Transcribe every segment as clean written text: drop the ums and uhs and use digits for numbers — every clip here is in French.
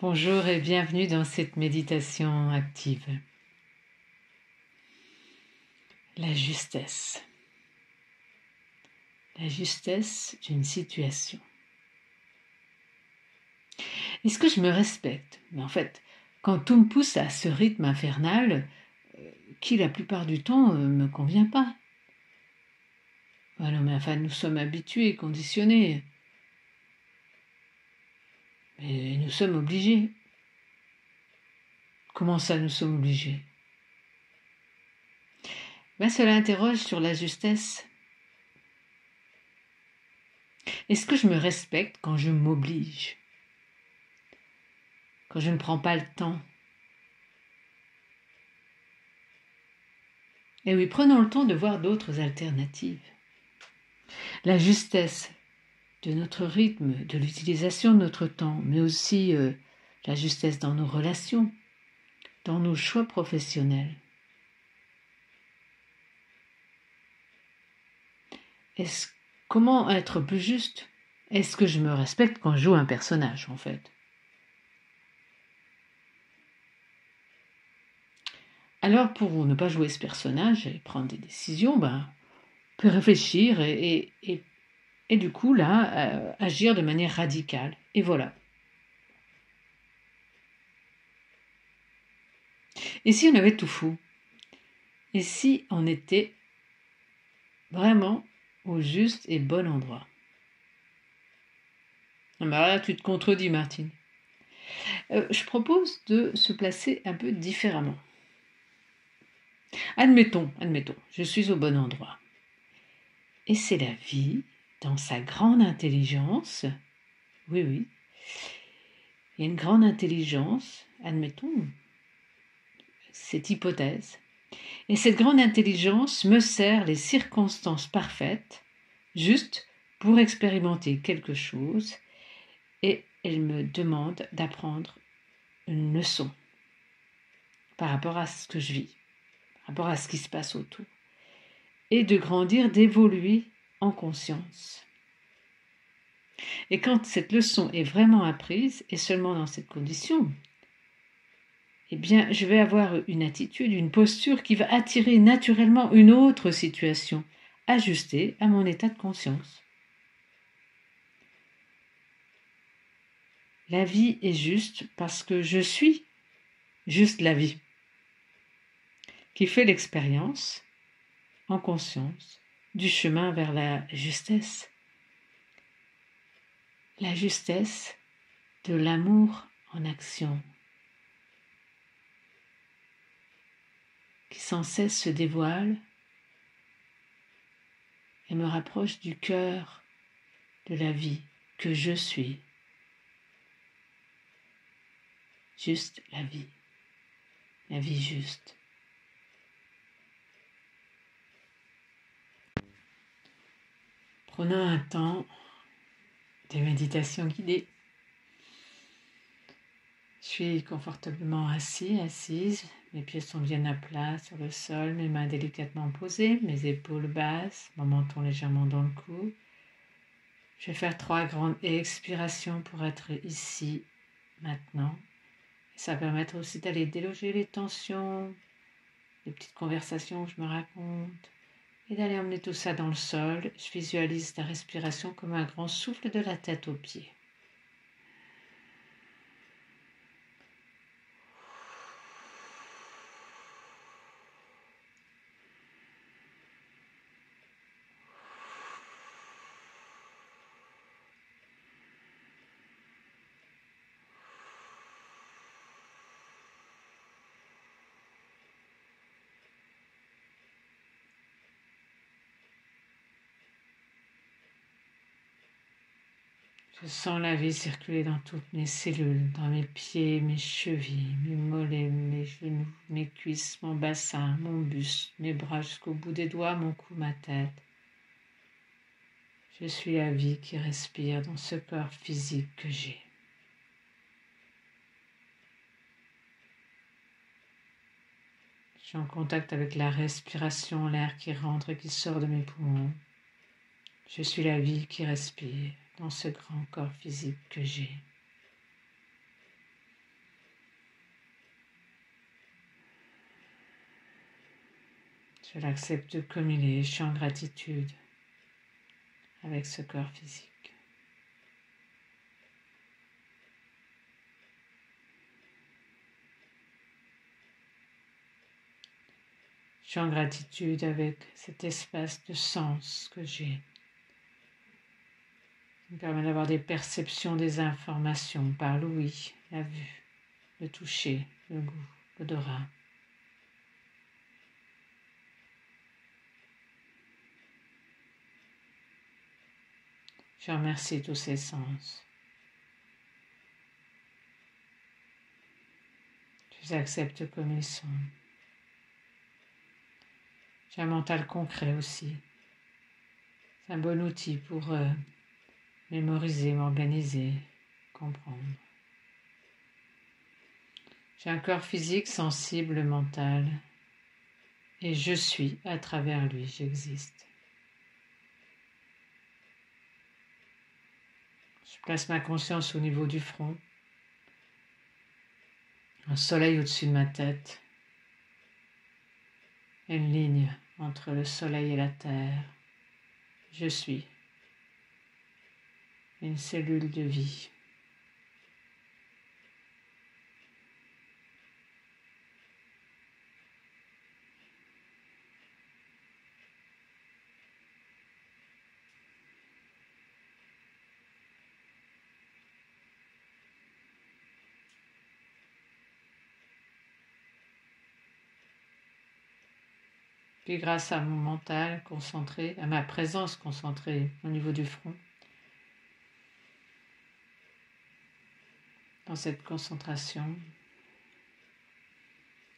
Bonjour et bienvenue dans cette méditation active. La justesse. La justesse d'une situation. Est-ce que je me respecte? Mais en fait, quand tout me pousse à ce rythme infernal, qui la plupart du temps me convient pas. Non, mais enfin, nous sommes habitués, conditionnés. Mais nous sommes obligés. Comment ça, nous sommes obligés? Cela interroge sur la justesse. Est-ce que je me respecte quand je m'oblige? Quand je ne prends pas le temps? Et oui, prenons le temps de voir d'autres alternatives. La justesse de notre rythme, de l'utilisation de notre temps, mais aussi la justesse dans nos relations, dans nos choix professionnels. Comment être plus juste? Est-ce que je me respecte quand je joue un personnage, en fait? Alors, pour ne pas jouer ce personnage et prendre des décisions, on peut réfléchir et du coup, là, agir de manière radicale. Et voilà. Et si on avait tout faux? Et si on était vraiment au juste et bon endroit? Là, tu te contredis, Martine. Je propose de se placer un peu différemment. Admettons, je suis au bon endroit. Et c'est la vie, dans sa grande intelligence, oui, il y a une grande intelligence, admettons, cette hypothèse. Et cette grande intelligence me sert les circonstances parfaites, juste pour expérimenter quelque chose, et elle me demande d'apprendre une leçon par rapport à ce que je vis, par rapport à ce qui se passe autour, et de grandir, d'évoluer en conscience. Et quand cette leçon est vraiment apprise, et seulement dans cette condition, eh bien, je vais avoir une attitude, une posture qui va attirer naturellement une autre situation, ajustée à mon état de conscience. La vie est juste parce que je suis juste la vie, qui fait l'expérience, en conscience, du chemin vers la justesse. La justesse de l'amour en action, qui sans cesse se dévoile et me rapproche du cœur de la vie que je suis. Juste la vie juste. Prenons un temps de méditation guidée. Je suis confortablement assise, mes pieds sont bien à plat sur le sol, mes mains délicatement posées, mes épaules basses, mon menton légèrement dans le cou. Je vais faire 3 grandes expirations pour être ici, maintenant. Et ça va permettre aussi d'aller déloger les tensions, les petites conversations que je me raconte, et d'aller emmener tout ça dans le sol. Je visualise la respiration comme un grand souffle de la tête aux pieds. Je sens la vie circuler dans toutes mes cellules, dans mes pieds, mes chevilles, mes mollets, mes genoux, mes cuisses, mon bassin, mon buste, mes bras jusqu'au bout des doigts, mon cou, ma tête. Je suis la vie qui respire dans ce corps physique que j'ai. Je suis en contact avec la respiration, l'air qui rentre et qui sort de mes poumons. Je suis la vie qui respire dans ce grand corps physique que j'ai. Je l'accepte comme il est, je suis en gratitude avec ce corps physique. Je suis en gratitude avec cet espace de sens que j'ai. Ça me permet d'avoir des perceptions, des informations par l'ouïe, la vue, le toucher, le goût, l'odorat. Je remercie tous ces sens. Je les accepte comme ils sont. J'ai un mental concret aussi. C'est un bon outil pour mémoriser, m'organiser, comprendre. J'ai un corps physique, sensible, mental, et je suis à travers lui, j'existe. Je place ma conscience au niveau du front, un soleil au-dessus de ma tête, une ligne entre le soleil et la terre. Je suis une cellule de vie. Puis grâce à mon mental concentré, à ma présence concentrée au niveau du front, dans cette concentration,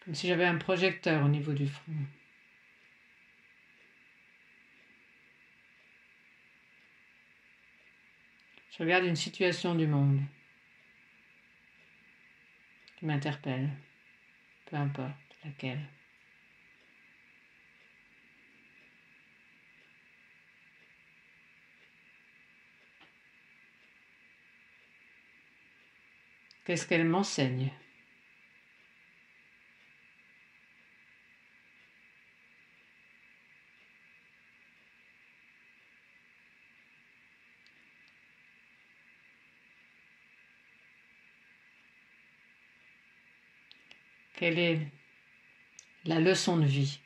comme si j'avais un projecteur au niveau du front. Je regarde une situation du monde qui m'interpelle, peu importe laquelle. Qu'est-ce qu'elle m'enseigne ? Quelle est la leçon de vie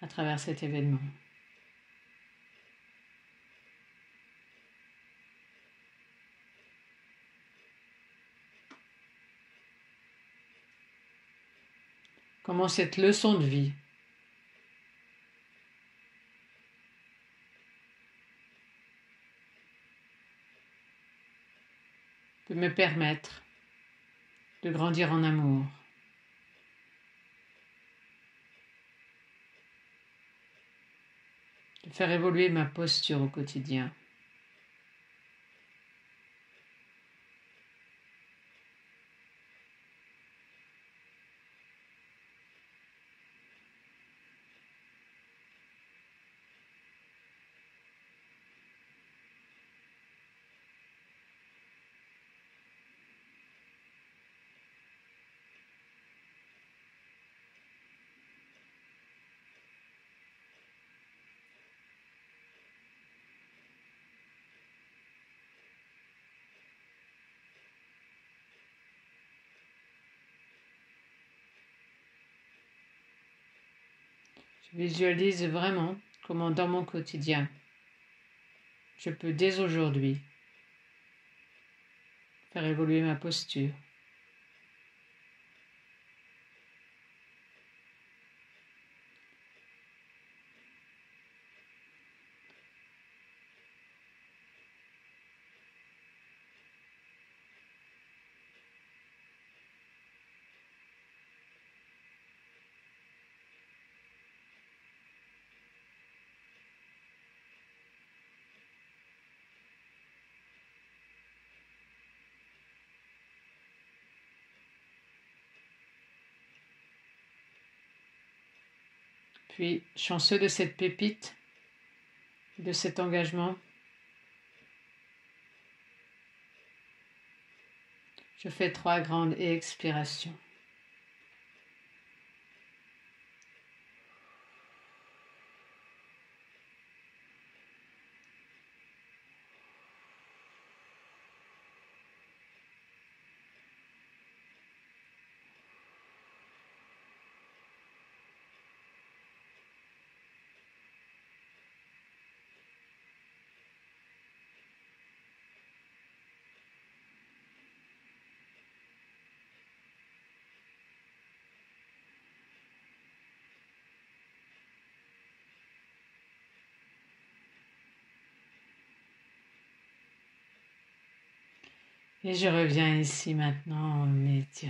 à travers cet événement ? Comment cette leçon de vie peut me permettre de grandir en amour, de faire évoluer ma posture au quotidien. Je visualise vraiment comment dans mon quotidien, je peux dès aujourd'hui faire évoluer ma posture. Puis, chanceux de cette pépite, de cet engagement, je fais 3 grandes expirations. Et je reviens ici maintenant en méditant.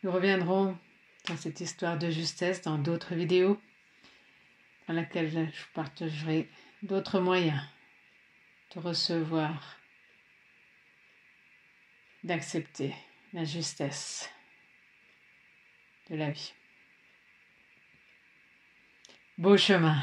Nous reviendrons dans cette histoire de justesse dans d'autres vidéos dans laquelle je partagerai d'autres moyens de recevoir, d'accepter la justesse de la vie. Beau chemin.